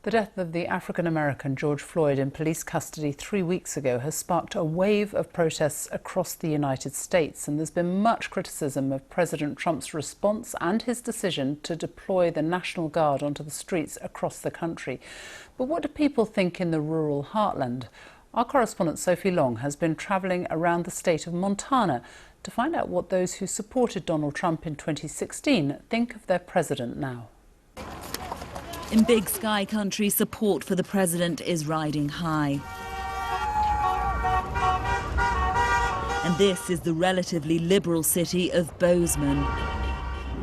The death of the African-American George Floyd in police custody 3 weeks ago has sparked a wave of protests across the United States, and there's been much criticism of President Trump's response and his decision to deploy the National Guard onto the streets across the country. But what do people think in the rural heartland? Our correspondent Sophie has been travelling around the state of Montana to find out what those who supported Donald Trump in 2016 think of their president now. In Big Sky country, support for the president is riding high. And this is the relatively liberal city of Bozeman.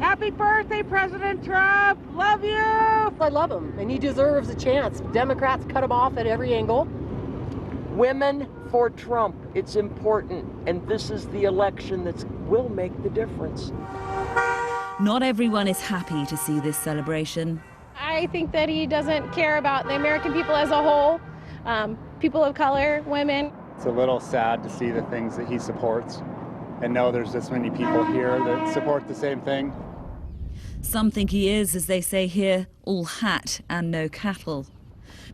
Happy birthday, President Trump! Love you! I love him, and he deserves a chance. Democrats cut him off at every angle. Women for Trump, it's important, and this is the election that will make the difference. Not everyone is happy to see this celebration. I think that he doesn't care about the American people as a whole, people of color, women. It's a little sad to see the things that he supports and know there's this many people here that support the same thing. Some think he is, as they say here, all hat and no cattle.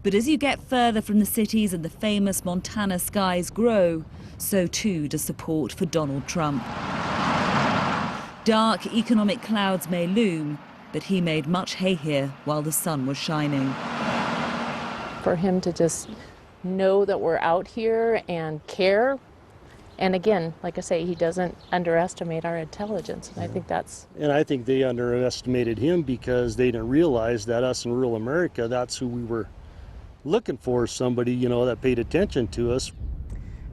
But as you get further from the cities and the famous Montana skies grow, so too does support for Donald Trump. Dark economic clouds may loom, but he made much hay here while the sun was shining. For him to just know that we're out here and care, and again, like I say, he doesn't underestimate our intelligence, and I think that's... And I think they underestimated him because they didn't realize that us in rural America, that's who we were looking for, somebody, you know, that paid attention to us.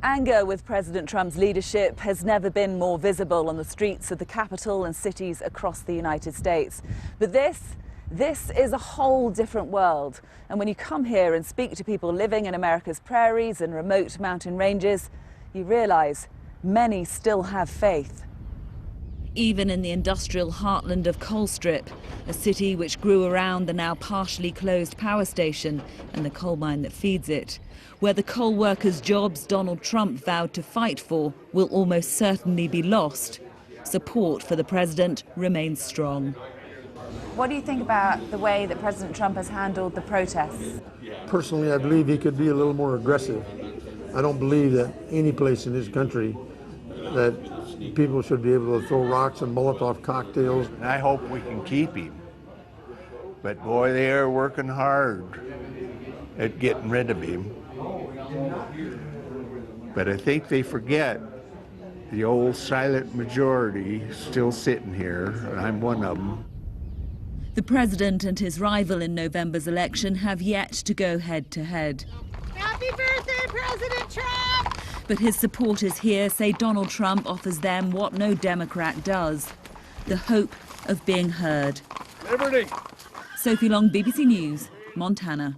Anger with President Trump's leadership has never been more visible on the streets of the capital and cities across the United States. But this is a whole different world. And when you come here and speak to people living in America's prairies and remote mountain ranges, you realize many still have faith. Even in the industrial heartland of Colstrip, a city which grew around the now partially closed power station and the coal mine that feeds it, where the coal workers' jobs Donald Trump vowed to fight for will almost certainly be lost, support for the president remains strong. What do you think about the way that President Trump has handled the protests? Personally, I believe he could be a little more aggressive. I don't believe that any place in this country that people should be able to throw rocks and Molotov cocktails. I hope we can keep him. But boy, they are working hard at getting rid of him. But I think they forget the old silent majority still sitting here, and I'm one of them. The president and his rival in November's election have yet to go head-to-head. Happy birthday, President Trump! But his supporters here say Donald Trump offers them what no Democrat does, the hope of being heard. Liberty! Sophie Long, BBC News, Montana.